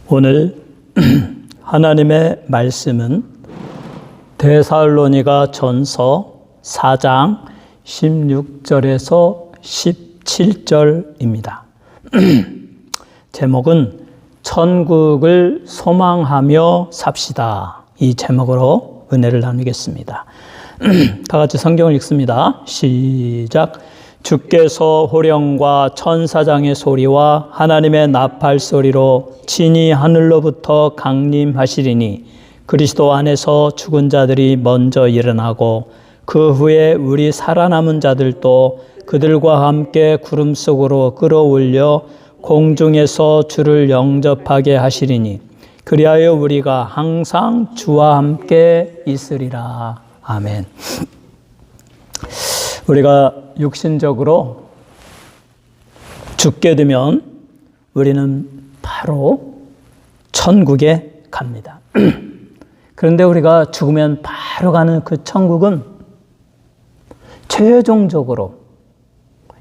오늘 하나님의 말씀은 데살로니가 전서 4장 16절에서 17절입니다. 제목은 천국을 소망하며 삽시다. 이 제목으로 은혜를 나누겠습니다. 다 같이 성경을 읽습니다. 시작. 주께서 호령과 천사장의 소리와 하나님의 나팔 소리로 친히 하늘로부터 강림하시리니 그리스도 안에서 죽은 자들이 먼저 일어나고 그 후에 우리 살아남은 자들도 그들과 함께 구름 속으로 끌어올려 공중에서 주를 영접하게 하시리니 그리하여 우리가 항상 주와 함께 있으리라. 아멘. 우리가 육신적으로 죽게 되면 우리는 바로 천국에 갑니다. 그런데 우리가 죽으면 바로 가는 그 천국은 최종적으로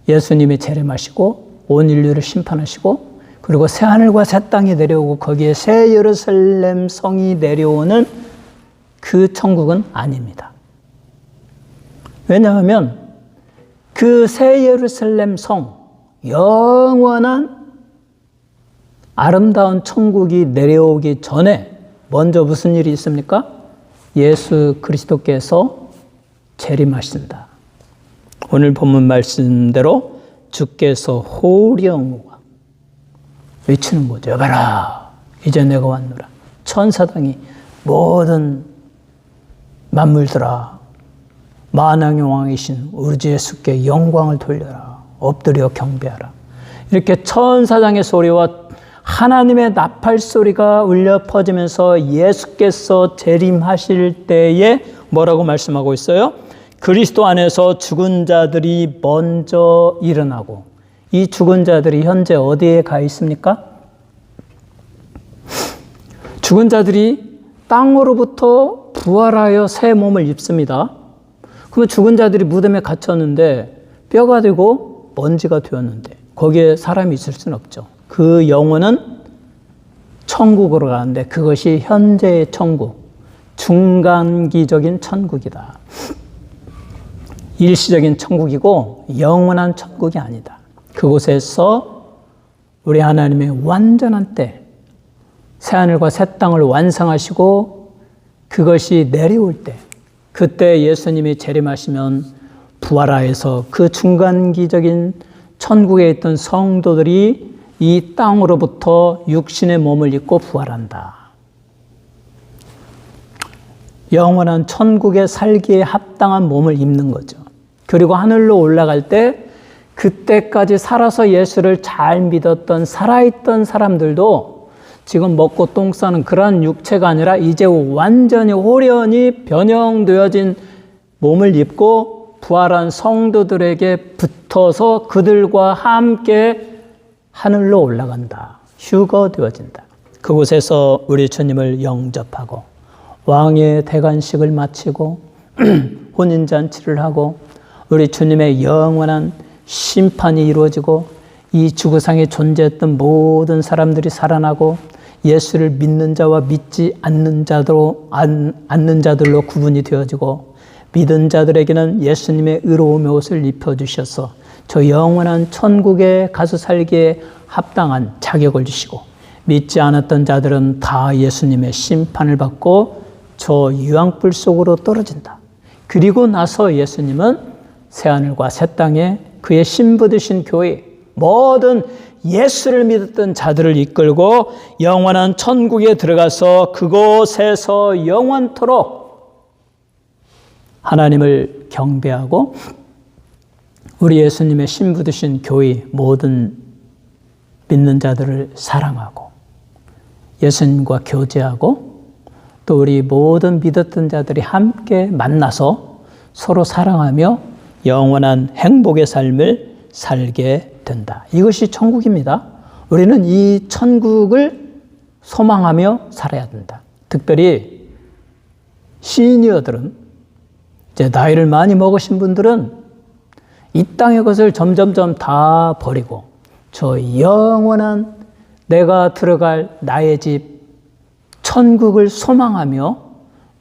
예수님이 재림하시고 온 인류를 심판하시고 그리고 새 하늘과 새 땅이 내려오고 거기에 새 예루살렘 성이 내려오는 그 천국은 아닙니다. 왜냐하면 그 새 예루살렘 성, 영원한 아름다운 천국이 내려오기 전에 먼저 무슨 일이 있습니까? 예수 그리스도께서 재림하신다. 오늘 본문 말씀대로 주께서 호령과 외치는 거죠. 여봐라, 이제 내가 왔노라. 천사당이 모든 만물들아, 만왕의 왕이신 우리 주 예수께 영광을 돌려라. 엎드려 경배하라. 이렇게 천사장의 소리와 하나님의 나팔 소리가 울려 퍼지면서 예수께서 재림하실 때에 뭐라고 말씀하고 있어요? 그리스도 안에서 죽은 자들이 먼저 일어나고, 이 죽은 자들이 현재 어디에 가 있습니까? 죽은 자들이 땅으로부터 부활하여 새 몸을 입습니다. 그러면 죽은 자들이 무덤에 갇혔는데 뼈가 되고 먼지가 되었는데 거기에 사람이 있을 수는 없죠. 그 영혼은 천국으로 가는데 그것이 현재의 천국, 중간기적인 천국이다. 일시적인 천국이고 영원한 천국이 아니다. 그곳에서 우리 하나님의 완전한 때, 새하늘과 새 땅을 완성하시고 그것이 내려올 때, 그때 예수님이 재림하시면 부활하여서 그 중간기적인 천국에 있던 성도들이 이 땅으로부터 육신의 몸을 입고 부활한다. 영원한 천국에 살기에 합당한 몸을 입는 거죠. 그리고 하늘로 올라갈 때 그때까지 살아서 예수를 잘 믿었던 살아있던 사람들도 지금 먹고 똥 싸는 그러한 육체가 아니라 이제 완전히 호련히 변형되어진 몸을 입고 부활한 성도들에게 붙어서 그들과 함께 하늘로 올라간다. 휴거되어진다. 그곳에서 우리 주님을 영접하고 왕의 대관식을 마치고 혼인잔치를 하고 우리 주님의 영원한 심판이 이루어지고 이 지구상에 존재했던 모든 사람들이 살아나고 예수를 믿는 자와 믿지 않는 자들로 구분이 되어지고 믿은 자들에게는 예수님의 의로움의 옷을 입혀주셔서 저 영원한 천국에 가서 살기에 합당한 자격을 주시고 믿지 않았던 자들은 다 예수님의 심판을 받고 저 유황불 속으로 떨어진다. 그리고 나서 예수님은 새하늘과 새 땅에 그의 신부 되신 교회, 모든 예수를 믿었던 자들을 이끌고 영원한 천국에 들어가서 그곳에서 영원토록 하나님을 경배하고 우리 예수님의 신부 되신 교회 모든 믿는 자들을 사랑하고 예수님과 교제하고 또 우리 모든 믿었던 자들이 함께 만나서 서로 사랑하며 영원한 행복의 삶을 살게 된다. 이것이 천국입니다. 우리는 이 천국을 소망하며 살아야 된다. 특별히 시니어들은, 이제 나이를 많이 먹으신 분들은 이 땅의 것을 점점점 다 버리고 저 영원한 내가 들어갈 나의 집 천국을 소망하며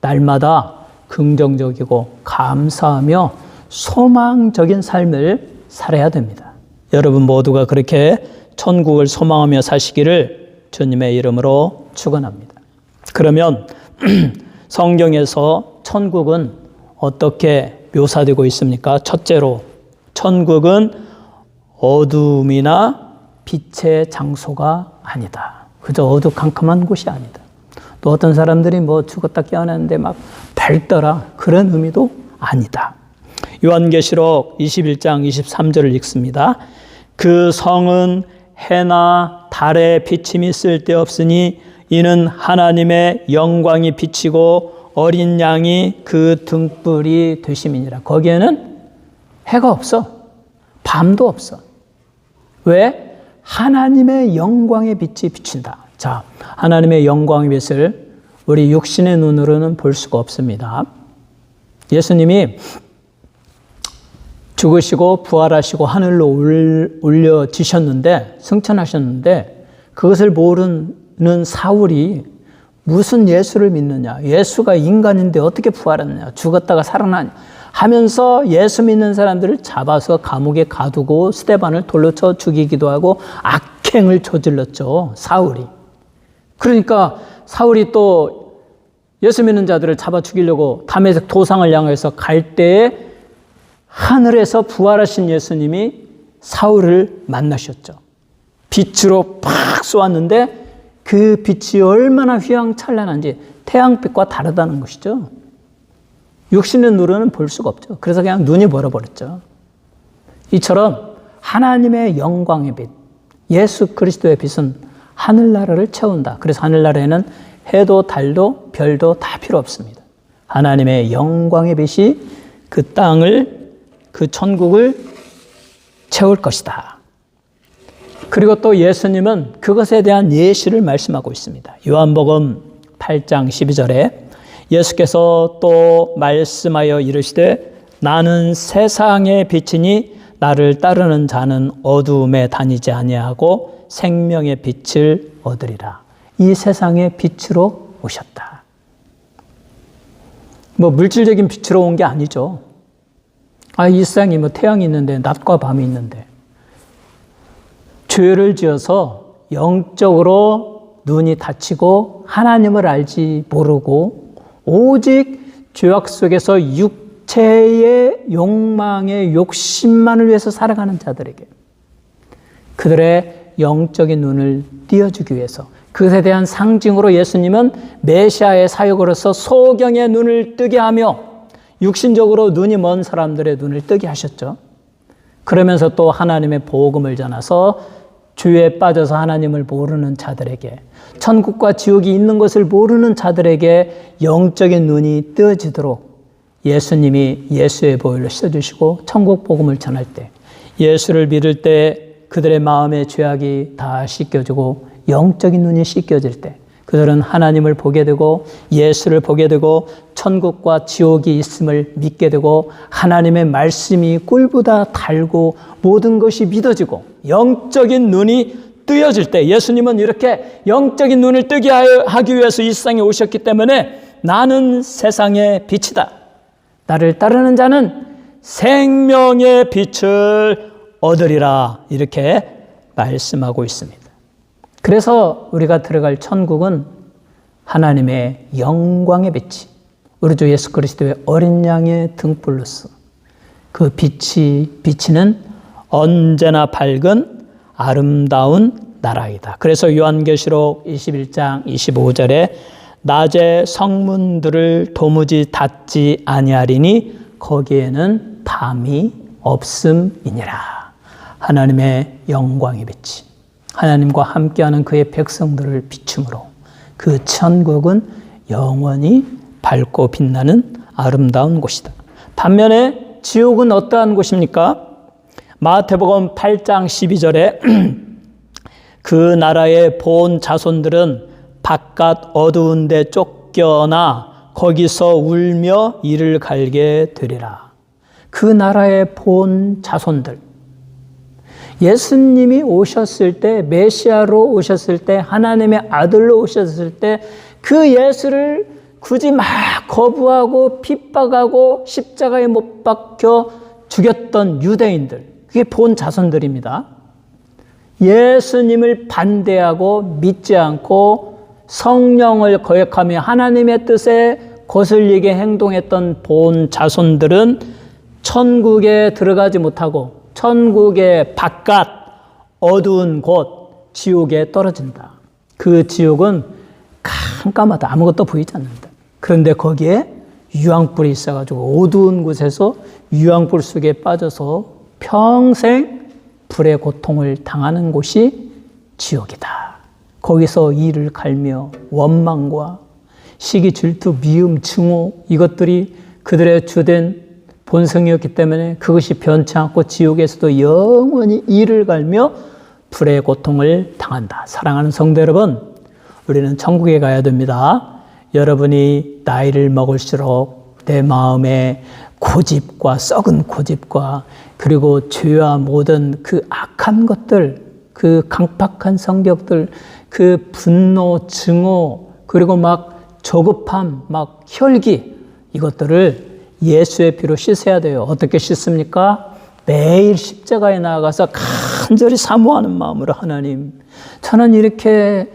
날마다 긍정적이고 감사하며 소망적인 삶을 살아야 됩니다. 여러분 모두가 그렇게 천국을 소망하며 사시기를 주님의 이름으로 축원합니다. 그러면 성경에서 천국은 어떻게 묘사되고 있습니까? 첫째로 천국은 어둠이나 빛의 장소가 아니다. 그저 어두컴컴한 곳이 아니다. 또 어떤 사람들이 뭐 죽었다 깨어났는데 막 밝더라, 그런 의미도 아니다. 요한계시록 21장 23절을 읽습니다. 그 성은 해나 달의 비침이 쓸데없으니 이는 하나님의 영광이 비치고 어린 양이 그 등불이 되심이니라. 거기에는 해가 없어. 밤도 없어. 왜? 하나님의 영광의 빛이 비친다. 자, 하나님의 영광의 빛을 우리 육신의 눈으로는 볼 수가 없습니다. 예수님이 죽으시고 부활하시고 하늘로 올려지셨는데, 승천하셨는데, 그것을 모르는 사울이 무슨 예수를 믿느냐, 예수가 인간인데 어떻게 부활했느냐, 죽었다가 살아나냐 하면서 예수 믿는 사람들을 잡아서 감옥에 가두고 스데반을 돌로 쳐 죽이기도 하고 악행을 저질렀죠, 사울이. 그러니까 사울이 또 예수 믿는 자들을 잡아 죽이려고 다메섹 도상을 향해서 갈 때에 하늘에서 부활하신 예수님이 사울을 만나셨죠. 빛으로 팍 쏘았는데 그 빛이 얼마나 휘황찬란한지 태양빛과 다르다는 것이죠. 육신의 눈으로는 볼 수가 없죠. 그래서 그냥 눈이 멀어버렸죠. 이처럼 하나님의 영광의 빛, 예수 그리스도의 빛은 하늘나라를 채운다. 그래서 하늘나라에는 해도 달도 별도 다 필요 없습니다. 하나님의 영광의 빛이 그 땅을, 그 천국을 채울 것이다. 그리고 또 예수님은 그것에 대한 예시를 말씀하고 있습니다. 요한복음 8장 12절에 예수께서 또 말씀하여 이르시되 나는 세상의 빛이니 나를 따르는 자는 어두움에 다니지 아니하고 생명의 빛을 얻으리라. 이 세상의 빛으로 오셨다. 뭐 물질적인 빛으로 온 게 아니죠. 이 세상에 뭐 태양이 있는데 낮과 밤이 있는데, 죄를 지어서 영적으로 눈이 닫히고 하나님을 알지 모르고 오직 죄악 속에서 육체의 욕망의 욕심만을 위해서 살아가는 자들에게 그들의 영적인 눈을 띄어주기 위해서, 그것에 대한 상징으로 예수님은 메시아의 사역으로서 소경의 눈을 뜨게 하며 육신적으로 눈이 먼 사람들의 눈을 뜨게 하셨죠. 그러면서 또 하나님의 복음을 전해서 죄에 빠져서 하나님을 모르는 자들에게, 천국과 지옥이 있는 것을 모르는 자들에게 영적인 눈이 뜨어지도록 예수님이 예수의 보혈로 씻어주시고 천국 복음을 전할 때, 예수를 믿을 때 그들의 마음의 죄악이 다 씻겨지고 영적인 눈이 씻겨질 때 그들은 하나님을 보게 되고 예수를 보게 되고 천국과 지옥이 있음을 믿게 되고 하나님의 말씀이 꿀보다 달고 모든 것이 믿어지고 영적인 눈이 뜨여질 때, 예수님은 이렇게 영적인 눈을 뜨게 하기 위해서 이 세상에 오셨기 때문에 나는 세상의 빛이다. 나를 따르는 자는 생명의 빛을 얻으리라. 이렇게 말씀하고 있습니다. 그래서 우리가 들어갈 천국은 하나님의 영광의 빛이, 우리 주 예수 그리스도의 어린 양의 등불로서 그 빛이 비치는 언제나 밝은 아름다운 나라이다. 그래서 요한계시록 21장 25절에 낮에 성문들을 도무지 닫지 아니하리니 거기에는 밤이 없음이니라. 하나님의 영광의 빛이 하나님과 함께하는 그의 백성들을 비춤으로 그 천국은 영원히 밝고 빛나는 아름다운 곳이다. 반면에 지옥은 어떠한 곳입니까? 마태복음 8장 12절에 그 나라의 본 자손들은 바깥 어두운 데 쫓겨나 거기서 울며 이를 갈게 되리라. 그 나라의 본 자손들, 예수님이 오셨을 때, 메시아로 오셨을 때, 하나님의 아들로 오셨을 때 그 예수를 굳이 막 거부하고 핍박하고 십자가에 못 박혀 죽였던 유대인들, 그게 본 자손들입니다. 예수님을 반대하고 믿지 않고 성령을 거역하며 하나님의 뜻에 거슬리게 행동했던 본 자손들은 천국에 들어가지 못하고 천국의 바깥 어두운 곳 지옥에 떨어진다. 그 지옥은 깜깜하다. 아무것도 보이지 않는다. 그런데 거기에 유황불이 있어가지고 어두운 곳에서 유황불 속에 빠져서 평생 불의 고통을 당하는 곳이 지옥이다. 거기서 이를 갈며 원망과 시기, 질투, 미움, 증오, 이것들이 그들의 주된 본성이었기 때문에 그것이 변치 않고 지옥에서도 영원히 이를 갈며 불의 고통을 당한다. 사랑하는 성도 여러분, 우리는 천국에 가야 됩니다. 여러분이 나이를 먹을수록 내 마음에 고집과 썩은 고집과 그리고 죄와 모든 그 악한 것들, 그 강팍한 성격들, 그 분노, 증오, 그리고 막 조급함, 막 혈기, 이것들을 예수의 피로 씻어야 돼요. 어떻게 씻습니까? 매일 십자가에 나아가서 간절히 사모하는 마음으로, 하나님, 저는 이렇게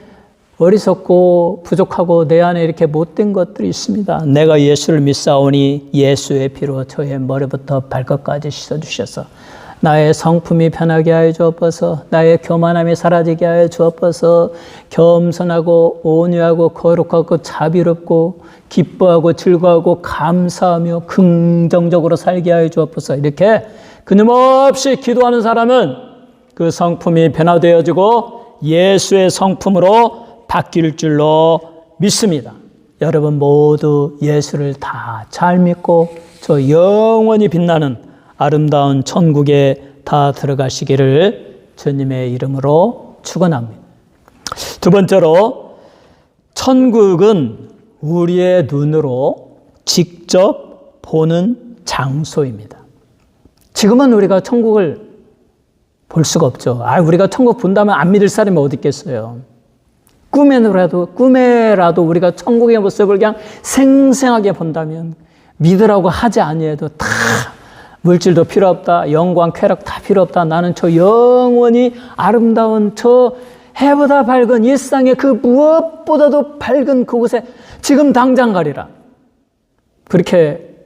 어리석고 부족하고 내 안에 이렇게 못된 것들이 있습니다. 내가 예수를 믿사오니 예수의 피로 저의 머리부터 발끝까지 씻어주셔서 나의 성품이 변하게 하여 주옵소서. 나의 교만함이 사라지게 하여 주옵소서. 겸손하고 온유하고 거룩하고 자비롭고 기뻐하고 즐거워하고 감사하며 긍정적으로 살게 하여 주옵소서. 이렇게 끊임없이 기도하는 사람은 그 성품이 변화되어지고 예수의 성품으로 바뀔 줄로 믿습니다. 여러분 모두 예수를 다 잘 믿고 저 영원히 빛나는 아름다운 천국에 다 들어가시기를 주님의 이름으로 축원합니다. 두 번째로, 천국은 우리의 눈으로 직접 보는 장소입니다. 지금은 우리가 천국을 볼 수가 없죠. 우리가 천국 본다면 안 믿을 사람이 어디 있겠어요. 꿈에라도 우리가 천국의 모습을 그냥 생생하게 본다면 믿으라고 하지 아니해도 다 물질도 필요 없다, 영광, 쾌락 다 필요 없다, 나는 저 영원히 아름다운 저 해보다 밝은 일상의 그 무엇보다도 밝은 그곳에 지금 당장 가리라, 그렇게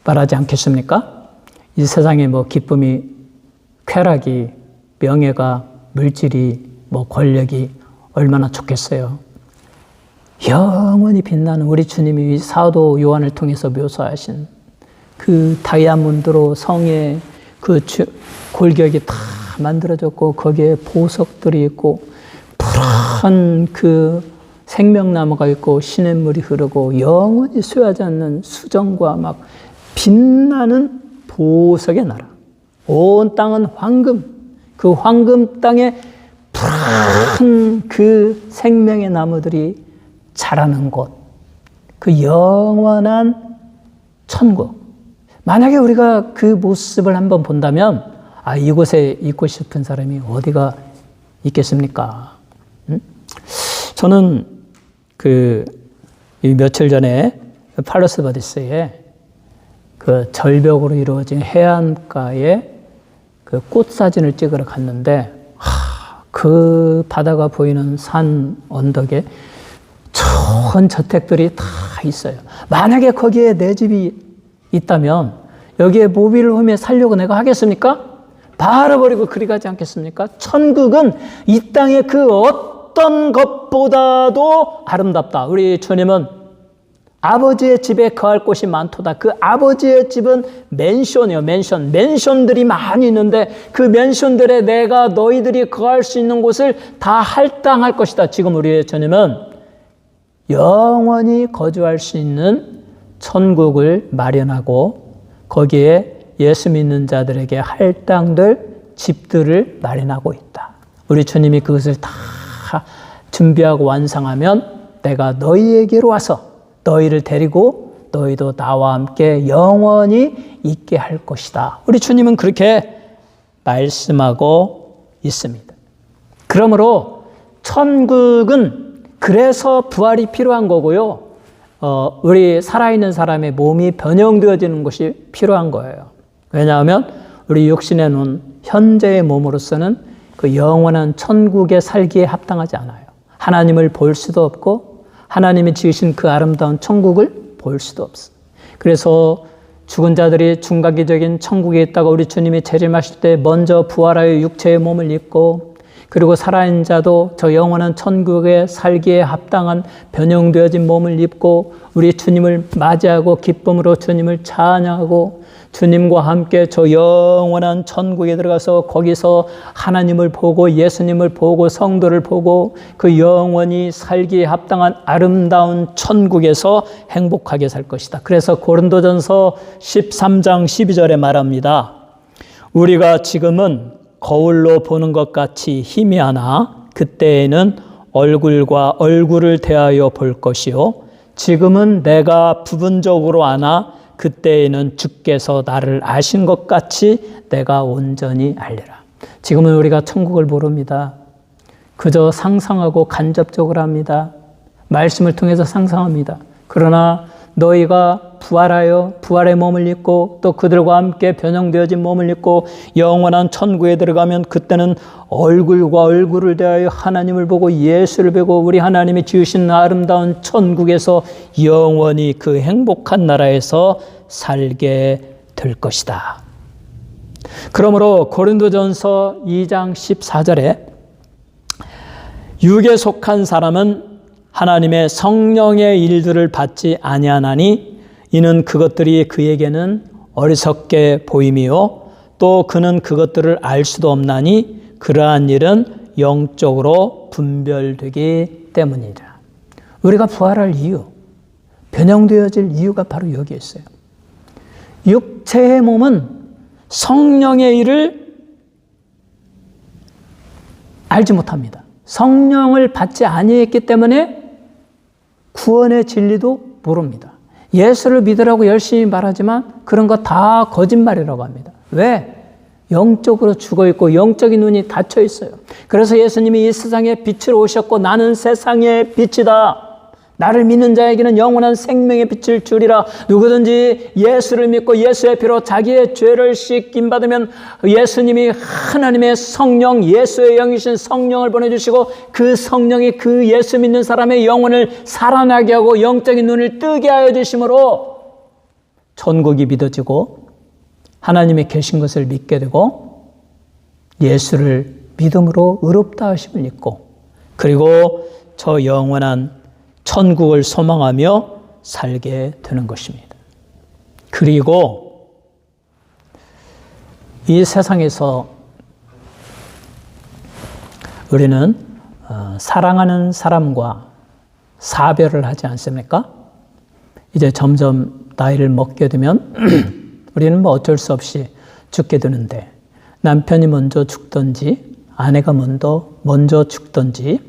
말하지 않겠습니까? 이 세상에 뭐 기쁨이, 쾌락이, 명예가, 물질이, 뭐 권력이 얼마나 좋겠어요. 영원히 빛나는 우리 주님이 사도 요한을 통해서 묘사하신 그 다이아몬드로 성에 그 골격이 다 만들어졌고 거기에 보석들이 있고 푸른 그 생명나무가 있고 시냇물이 흐르고 영원히 쇠하지 않는 수정과 막 빛나는 보석의 나라. 온 땅은 황금, 그 황금 땅에 푸른 그 생명의 나무들이 자라는 곳, 그 영원한 천국. 만약에 우리가 그 모습을 한번 본다면 이곳에 있고 싶은 사람이 어디가 있겠습니까? 저는 며칠 전에 팔로스 바디스에 그 절벽으로 이루어진 해안가에 그 꽃 사진을 찍으러 갔는데 그 바다가 보이는 산 언덕에 좋은 저택들이 다 있어요. 만약에 거기에 내 집이 있다면 여기에 모빌 홈에 살려고 내가 하겠습니까? 바로 버리고 그리 가지 않겠습니까? 천국은 이 땅의 그 어떤 것보다도 아름답다. 우리 주님은 아버지의 집에 거할 곳이 많도다. 그 아버지의 집은 맨션이에요. 맨션들이 많이 있는데 그 맨션들에 내가 너희들이 거할 수 있는 곳을 다 할당할 것이다. 지금 우리의 주님은 영원히 거주할 수 있는 천국을 마련하고 거기에 예수 믿는 자들에게 할당될 집들을 마련하고 있다. 우리 주님이 그것을 다 준비하고 완성하면 내가 너희에게로 와서 너희를 데리고 너희도 나와 함께 영원히 있게 할 것이다. 우리 주님은 그렇게 말씀하고 있습니다. 그러므로 천국은 그래서 부활이 필요한 거고요. 우리 살아있는 사람의 몸이 변형되어지는 것이 필요한 거예요. 왜냐하면 우리 육신의 눈, 현재의 몸으로서는 그 영원한 천국에 살기에 합당하지 않아요. 하나님을 볼 수도 없고 하나님이 지으신 그 아름다운 천국을 볼 수도 없어요. 그래서 죽은 자들이 중간기적인 천국에 있다가 우리 주님이 재림하실 때 먼저 부활하여 육체의 몸을 입고, 그리고 살아있는 자도 저 영원한 천국에 살기에 합당한 변형되어진 몸을 입고 우리 주님을 맞이하고 기쁨으로 주님을 찬양하고 주님과 함께 저 영원한 천국에 들어가서 거기서 하나님을 보고 예수님을 보고 성도를 보고 그 영원히 살기에 합당한 아름다운 천국에서 행복하게 살 것이다. 그래서 고린도전서 13장 12절에 말합니다. 우리가 지금은 거울로 보는 것 같이 희미하나 그때에는 얼굴과 얼굴을 대하여 볼 것이요 지금은 내가 부분적으로 아나 그때에는 주께서 나를 아신 것 같이 내가 온전히 알리라. 지금은 우리가 천국을 모릅니다. 그저 상상하고 간접적으로 합니다. 말씀을 통해서 상상합니다. 그러나 너희가 부활하여 부활의 몸을 입고 또 그들과 함께 변형되어진 몸을 입고 영원한 천국에 들어가면 그때는 얼굴과 얼굴을 대하여 하나님을 보고 예수를 보고 우리 하나님이 지으신 아름다운 천국에서 영원히 그 행복한 나라에서 살게 될 것이다. 그러므로 고린도전서 2장 14절에 육에 속한 사람은 하나님의 성령의 일들을 받지 아니하나니 이는 그것들이 그에게는 어리석게 보임이요 또 그는 그것들을 알 수도 없나니 그러한 일은 영적으로 분별되기 때문이라. 우리가 부활할 이유, 변형되어질 이유가 바로 여기에 있어요. 육체의 몸은 성령의 일을 알지 못합니다. 성령을 받지 아니했기 때문에 구원의 진리도 모릅니다. 예수를 믿으라고 열심히 말하지만 그런 거 다 거짓말이라고 합니다. 왜? 영적으로 죽어있고 영적인 눈이 닫혀 있어요. 그래서 예수님이 이 세상에 빛으로 오셨고 나는 세상의 빛이다. 나를 믿는 자에게는 영원한 생명의 빛을 주리라. 누구든지 예수를 믿고 예수의 피로 자기의 죄를 씻김 받으면 예수님이 하나님의 성령, 예수의 영이신 성령을 보내주시고 그 성령이 그 예수 믿는 사람의 영혼을 살아나게 하고 영적인 눈을 뜨게 하여 주심으로 천국이 믿어지고 하나님이 계신 것을 믿게 되고 예수를 믿음으로 의롭다 하심을 입고 그리고 저 영원한 천국을 소망하며 살게 되는 것입니다. 그리고 이 세상에서 우리는 사랑하는 사람과 사별을 하지 않습니까? 이제 점점 나이를 먹게 되면 우리는 뭐 어쩔 수 없이 죽게 되는데 남편이 먼저 죽든지 아내가 먼저 죽든지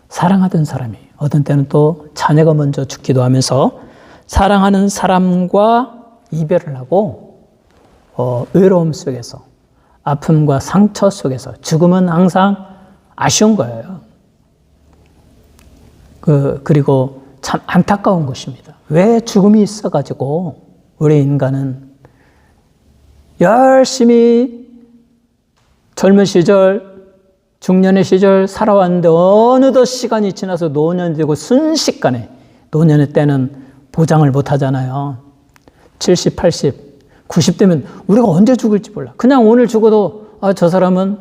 사랑하던 사람이 어떤 때는 또 자녀가 먼저 죽기도 하면서 사랑하는 사람과 이별을 하고 외로움 속에서 아픔과 상처 속에서 죽음은 항상 아쉬운 거예요. 그리고 참 안타까운 것입니다. 왜 죽음이 있어가지고 우리 인간은 열심히 젊은 시절 중년의 시절 살아왔는데 어느덧 시간이 지나서 노년이 되고 순식간에 노년의 때는 보장을 못 하잖아요. 70, 80, 90대면 우리가 언제 죽을지 몰라. 그냥 오늘 죽어도 저 사람은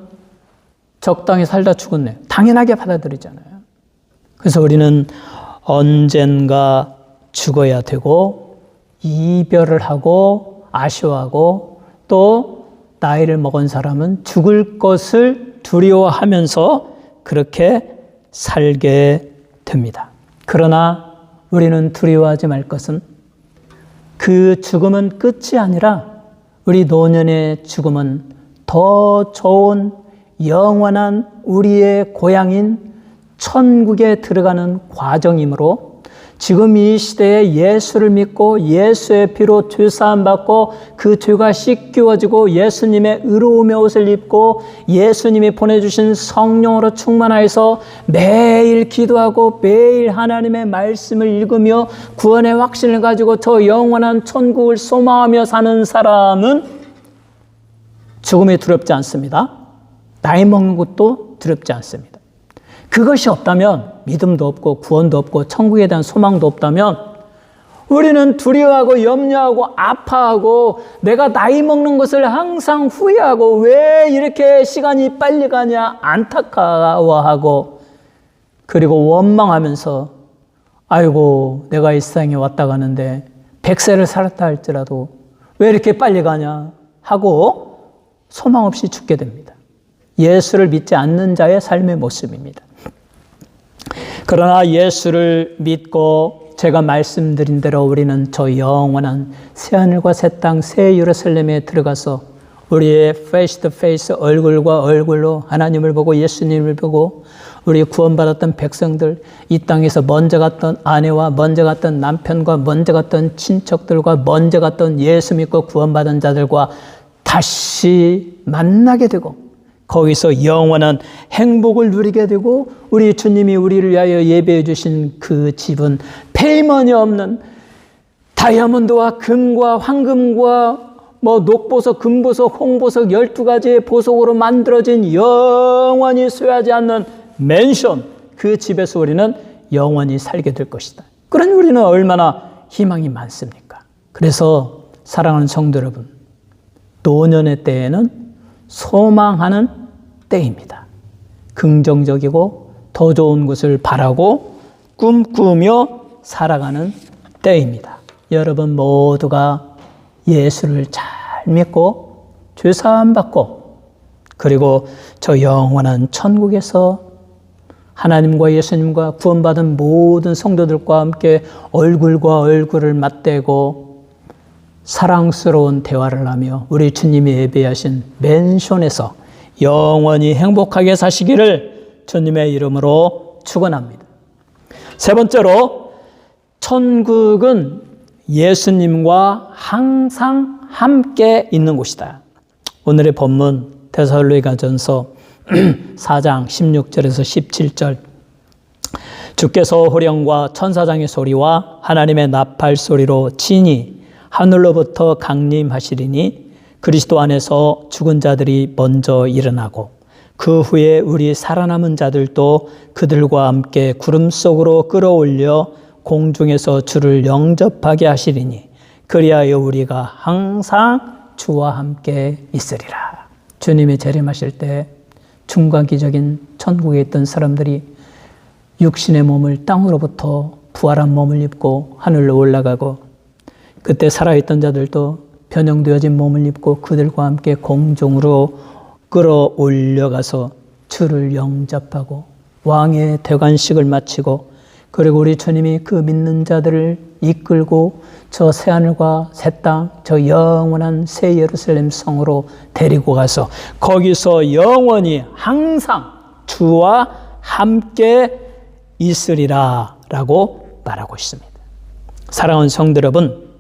적당히 살다 죽었네. 당연하게 받아들이잖아요. 그래서 우리는 언젠가 죽어야 되고 이별을 하고 아쉬워하고 또 나이를 먹은 사람은 죽을 것을 두려워하면서 그렇게 살게 됩니다. 그러나 우리는 두려워하지 말 것은 그 죽음은 끝이 아니라 우리 노년의 죽음은 더 좋은 영원한 우리의 고향인 천국에 들어가는 과정이므로 지금 이 시대에 예수를 믿고 예수의 피로 죄사함 받고 그 죄가 씻겨지고 예수님의 의로움의 옷을 입고 예수님이 보내주신 성령으로 충만하여서 매일 기도하고 매일 하나님의 말씀을 읽으며 구원의 확신을 가지고 저 영원한 천국을 소망하며 사는 사람은 죽음이 두렵지 않습니다. 나이 먹는 것도 두렵지 않습니다. 그것이 없다면 믿음도 없고 구원도 없고 천국에 대한 소망도 없다면 우리는 두려워하고 염려하고 아파하고 내가 나이 먹는 것을 항상 후회하고 왜 이렇게 시간이 빨리 가냐 안타까워하고 그리고 원망하면서 아이고 내가 이 세상에 왔다 가는데 100세를 살았다 할지라도 왜 이렇게 빨리 가냐 하고 소망 없이 죽게 됩니다. 예수를 믿지 않는 자의 삶의 모습입니다. 그러나 예수를 믿고 제가 말씀드린 대로 우리는 저 영원한 새하늘과 새 땅, 새 예루살렘에 들어가서 우리의 face to face 얼굴과 얼굴로 하나님을 보고 예수님을 보고 우리 구원받았던 백성들, 이 땅에서 먼저 갔던 아내와 먼저 갔던 남편과 먼저 갔던 친척들과 먼저 갔던 예수 믿고 구원받은 자들과 다시 만나게 되고 거기서 영원한 행복을 누리게 되고 우리 주님이 우리를 위하여 예배해 주신 그 집은 페이먼이 없는 다이아몬드와 금과 황금과 녹보석, 금보석, 홍보석 12가지의 보석으로 만들어진 영원히 쇠하지 않는 맨션, 그 집에서 우리는 영원히 살게 될 것이다. 그러니 우리는 얼마나 희망이 많습니까? 그래서 사랑하는 성도 여러분, 노년의 때에는 소망하는 때입니다. 긍정적이고 더 좋은 것을 바라고 꿈꾸며 살아가는 때입니다. 여러분 모두가 예수를 잘 믿고 죄사함 받고 그리고 저 영원한 천국에서 하나님과 예수님과 구원받은 모든 성도들과 함께 얼굴과 얼굴을 맞대고 사랑스러운 대화를 하며 우리 주님이 예배하신 맨션에서 영원히 행복하게 사시기를 주님의 이름으로 축원합니다. 세 번째로 천국은 예수님과 항상 함께 있는 곳이다. 오늘의 본문 데살로니가전서 4장 16절에서 17절 주께서 호령과 천사장의 소리와 하나님의 나팔 소리로 친히 하늘로부터 강림하시리니 그리스도 안에서 죽은 자들이 먼저 일어나고 그 후에 우리 살아남은 자들도 그들과 함께 구름 속으로 끌어올려 공중에서 주를 영접하게 하시리니 그리하여 우리가 항상 주와 함께 있으리라. 주님이 재림하실 때 중간기적인 천국에 있던 사람들이 육신의 몸을 땅으로부터 부활한 몸을 입고 하늘로 올라가고 그때 살아있던 자들도 변형되어진 몸을 입고 그들과 함께 공중으로 끌어올려가서 주를 영접하고 왕의 대관식을 마치고 그리고 우리 주님이 그 믿는 자들을 이끌고 저 새하늘과 새 땅, 저 영원한 새 예루살렘 성으로 데리고 가서 거기서 영원히 항상 주와 함께 있으리라 라고 말하고 있습니다. 사랑하는 성도 여러분,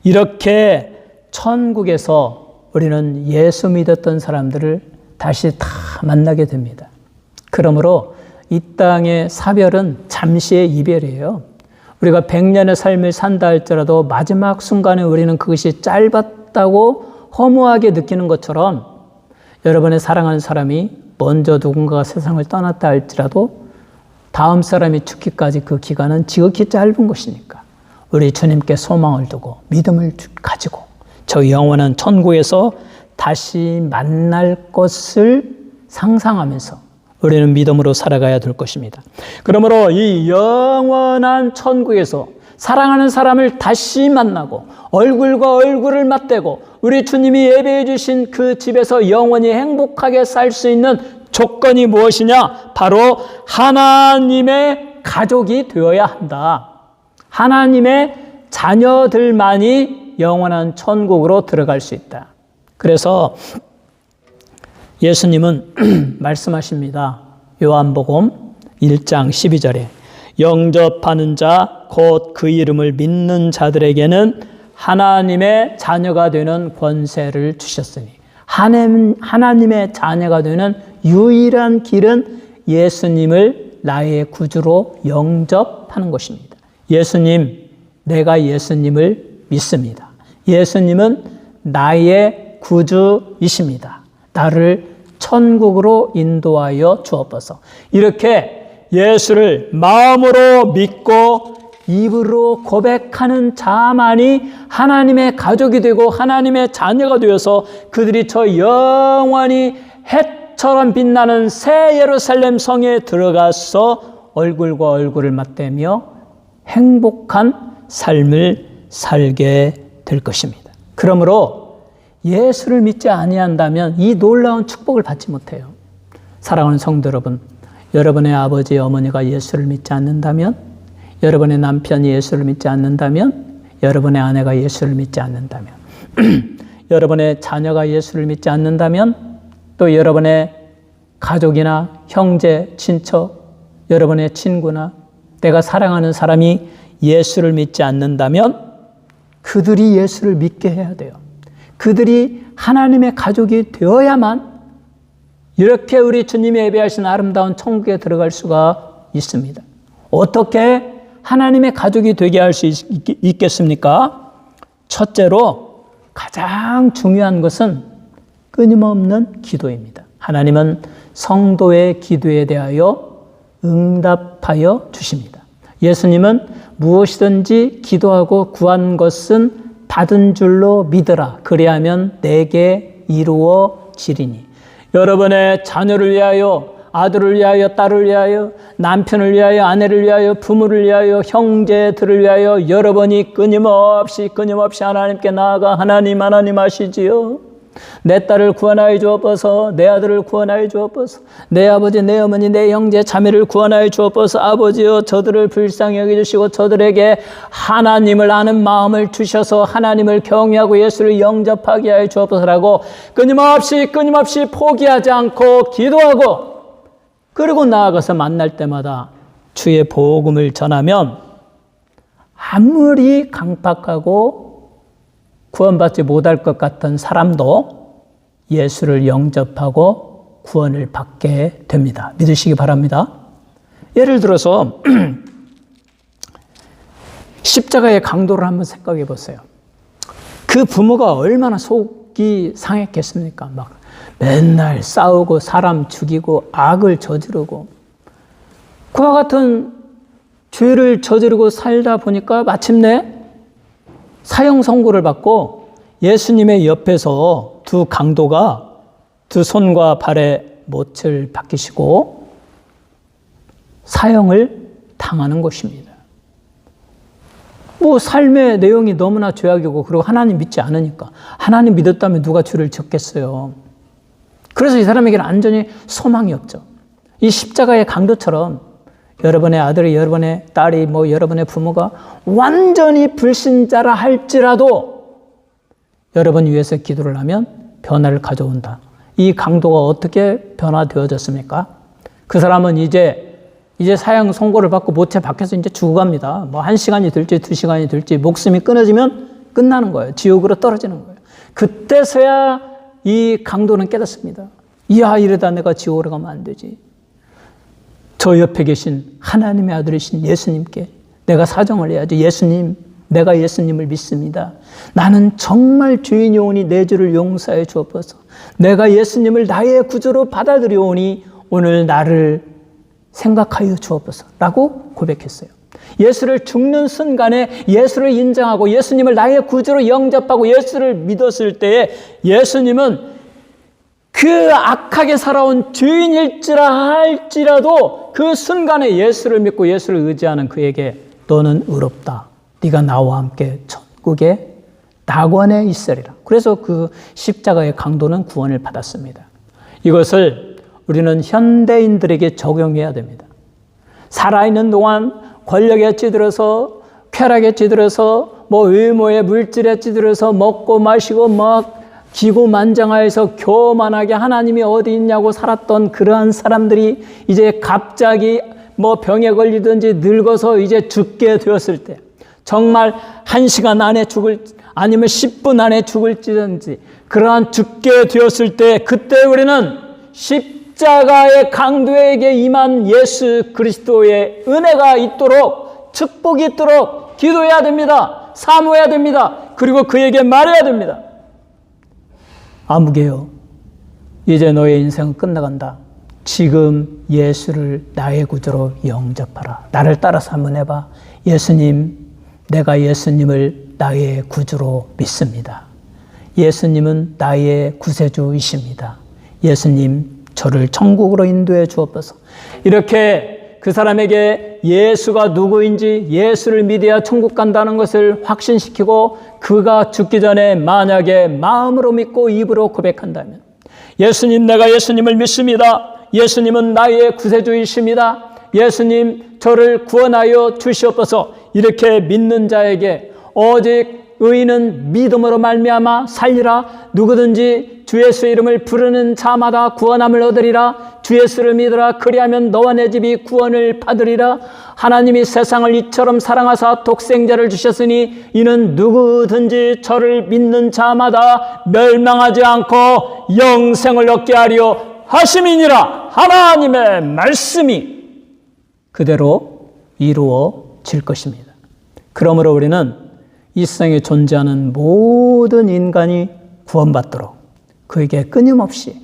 이렇게 천국에서 우리는 예수 믿었던 사람들을 다시 다 만나게 됩니다. 그러므로 이 땅의 사별은 잠시의 이별이에요. 우리가 100년의 삶을 산다 할지라도 마지막 순간에 우리는 그것이 짧았다고 허무하게 느끼는 것처럼 여러분의 사랑하는 사람이 먼저 누군가가 세상을 떠났다 할지라도 다음 사람이 죽기까지 그 기간은 지극히 짧은 것이니까 우리 주님께 소망을 두고 믿음을 가지고 저 영원한 천국에서 다시 만날 것을 상상하면서 우리는 믿음으로 살아가야 될 것입니다. 그러므로 이 영원한 천국에서 사랑하는 사람을 다시 만나고 얼굴과 얼굴을 맞대고 우리 주님이 예배해 주신 그 집에서 영원히 행복하게 살 수 있는 조건이 무엇이냐? 바로 하나님의 가족이 되어야 한다. 하나님의 자녀들만이 영원한 천국으로 들어갈 수 있다. 그래서 예수님은 말씀하십니다. 요한복음 1장 12절에 영접하는 자, 곧 그 이름을 믿는 자들에게는 하나님의 자녀가 되는 권세를 주셨으니, 하나님의 자녀가 되는 유일한 길은 예수님을 나의 구주로 영접하는 것입니다. 예수님, 내가 예수님을 믿습니다. 예수님은 나의 구주이십니다. 나를 천국으로 인도하여 주옵소서. 이렇게 예수를 마음으로 믿고 입으로 고백하는 자만이 하나님의 가족이 되고 하나님의 자녀가 되어서 그들이 저 영원히 해처럼 빛나는 새 예루살렘 성에 들어가서 얼굴과 얼굴을 맞대며 행복한 삶을 살게 될 것입니다. 그러므로 예수를 믿지 아니한다면 이 놀라운 축복을 받지 못해요. 사랑하는 성도 여러분, 여러분의 아버지, 어머니가 예수를 믿지 않는다면, 여러분의 남편이 예수를 믿지 않는다면, 여러분의 아내가 예수를 믿지 않는다면, 여러분의 자녀가 예수를 믿지 않는다면, 또 여러분의 가족이나 형제, 친척, 여러분의 친구나 내가 사랑하는 사람이 예수를 믿지 않는다면 그들이 예수를 믿게 해야 돼요. 그들이 하나님의 가족이 되어야만 이렇게 우리 주님이 예배하신 아름다운 천국에 들어갈 수가 있습니다. 어떻게 하나님의 가족이 되게 할 수 있겠습니까? 첫째로 가장 중요한 것은 끊임없는 기도입니다. 하나님은 성도의 기도에 대하여 응답하여 주십니다. 예수님은 무엇이든지 기도하고 구한 것은 받은 줄로 믿으라. 그리하면 내게 이루어지리니. 여러분의 자녀를 위하여, 아들을 위하여, 딸을 위하여, 남편을 위하여, 아내를 위하여, 부모를 위하여, 형제들을 위하여 여러분이 끊임없이 하나님께 나아가 하나님 하시지요. 내 딸을 구원하여 주옵소서. 내 아들을 구원하여 주옵소서. 내 아버지, 내 어머니, 내 형제, 자매를 구원하여 주옵소서. 아버지여, 저들을 불쌍히 여겨주시고 저들에게 하나님을 아는 마음을 주셔서 하나님을 경외하고 예수를 영접하게 하여 주옵소서라고 끊임없이 포기하지 않고 기도하고, 그리고 나아가서 만날 때마다 주의 복음을 전하면 아무리 강팍하고 구원받지 못할 것 같은 사람도 예수를 영접하고 구원을 받게 됩니다. 믿으시기 바랍니다. 예를 들어서 십자가의 강도를 한번 생각해 보세요. 그 부모가 얼마나 속이 상했겠습니까? 막 맨날 싸우고 사람 죽이고 악을 저지르고 그와 같은 죄를 저지르고 살다 보니까 마침내 사형 선고를 받고 예수님의 옆에서 두 강도가 두 손과 발에 못을 박히시고 사형을 당하는 것입니다. 뭐 삶의 내용이 너무나 죄악이고, 그리고 하나님 믿지 않으니까. 하나님 믿었다면 누가 죄를 졌겠어요. 그래서 이 사람에게는 완전히 소망이 없죠. 이 십자가의 강도처럼 여러분의 아들이, 여러분의 딸이, 여러분의 부모가 완전히 불신자라 할지라도 여러분 위해서 기도를 하면 변화를 가져온다. 이 강도가 어떻게 변화되어졌습니까? 그 사람은 이제 사형 선고를 받고 못에 박혀서 이제 죽어갑니다. 1시간이 될지 2시간이 될지 목숨이 끊어지면 끝나는 거예요. 지옥으로 떨어지는 거예요. 그때서야 이 강도는 깨닫습니다. 이야, 이러다 내가 지옥으로 가면 안 되지. 저 옆에 계신 하나님의 아들이신 예수님께 내가 사정을 해야지. 예수님, 내가 예수님을 믿습니다. 나는 정말 죄인이오니 내 죄를 용서해 주옵소서. 내가 예수님을 나의 구주로 받아들여오니 오늘 나를 생각하여 주옵소서 라고 고백했어요. 예수를 죽는 순간에 예수를 인정하고 예수님을 나의 구주로 영접하고 예수를 믿었을 때에 예수님은 그 악하게 살아온 죄인일지라 할지라도 그 순간에 예수를 믿고 예수를 의지하는 그에게 너는 의롭다. 네가 나와 함께 천국의 낙원에 있으리라. 그래서 그 십자가의 강도는 구원을 받았습니다. 이것을 우리는 현대인들에게 적용해야 됩니다. 살아있는 동안 권력에 찌들어서, 쾌락에 찌들어서, 외모에 물질에 찌들어서 먹고 마시고 막 기고만장하여서 교만하게 하나님이 어디 있냐고 살았던 그러한 사람들이 이제 갑자기 뭐 병에 걸리든지 늙어서 이제 죽게 되었을 때, 정말 1시간 안에 아니면 10분 안에 죽을지든지 그러한 죽게 되었을 때, 그때 우리는 십자가의 강도에게 임한 예수 그리스도의 은혜가 있도록, 축복이 있도록 기도해야 됩니다. 사모해야 됩니다. 그리고 그에게 말해야 됩니다. 아무개요, 이제 너의 인생은 끝나간다. 지금 예수를 나의 구주로 영접하라. 나를 따라서 한번 해봐. 예수님, 내가 예수님을 나의 구주로 믿습니다. 예수님은 나의 구세주이십니다. 예수님, 저를 천국으로 인도해 주옵소서. 이렇게 그 사람에게 예수가 누구인지, 예수를 믿어야 천국 간다는 것을 확신시키고, 그가 죽기 전에 만약에 마음으로 믿고 입으로 고백한다면, 예수님, 내가 예수님을 믿습니다. 예수님은 나의 구세주이십니다. 예수님, 저를 구원하여 주시옵소서. 이렇게 믿는 자에게 오직 의인은 믿음으로 말미암아 살리라. 누구든지 주 예수의 이름을 부르는 자마다 구원함을 얻으리라. 주 예수를 믿으라. 그리하면 너와 내 집이 구원을 받으리라. 하나님이 세상을 이처럼 사랑하사 독생자를 주셨으니 이는 누구든지 저를 믿는 자마다 멸망하지 않고 영생을 얻게 하려 하심이니라. 하나님의 말씀이 그대로 이루어질 것입니다. 그러므로 우리는 이 세상에 존재하는 모든 인간이 구원받도록 그에게 끊임없이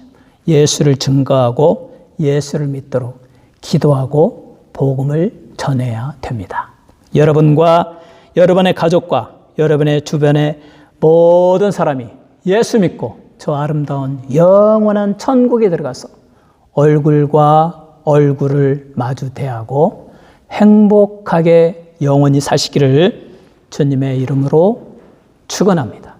예수를 증거하고 예수를 믿도록 기도하고 복음을 전해야 됩니다. 여러분과 여러분의 가족과 여러분의 주변의 모든 사람이 예수 믿고 저 아름다운 영원한 천국에 들어가서 얼굴과 얼굴을 마주 대하고 행복하게 영원히 사시기를 주님의 이름으로 축원합니다.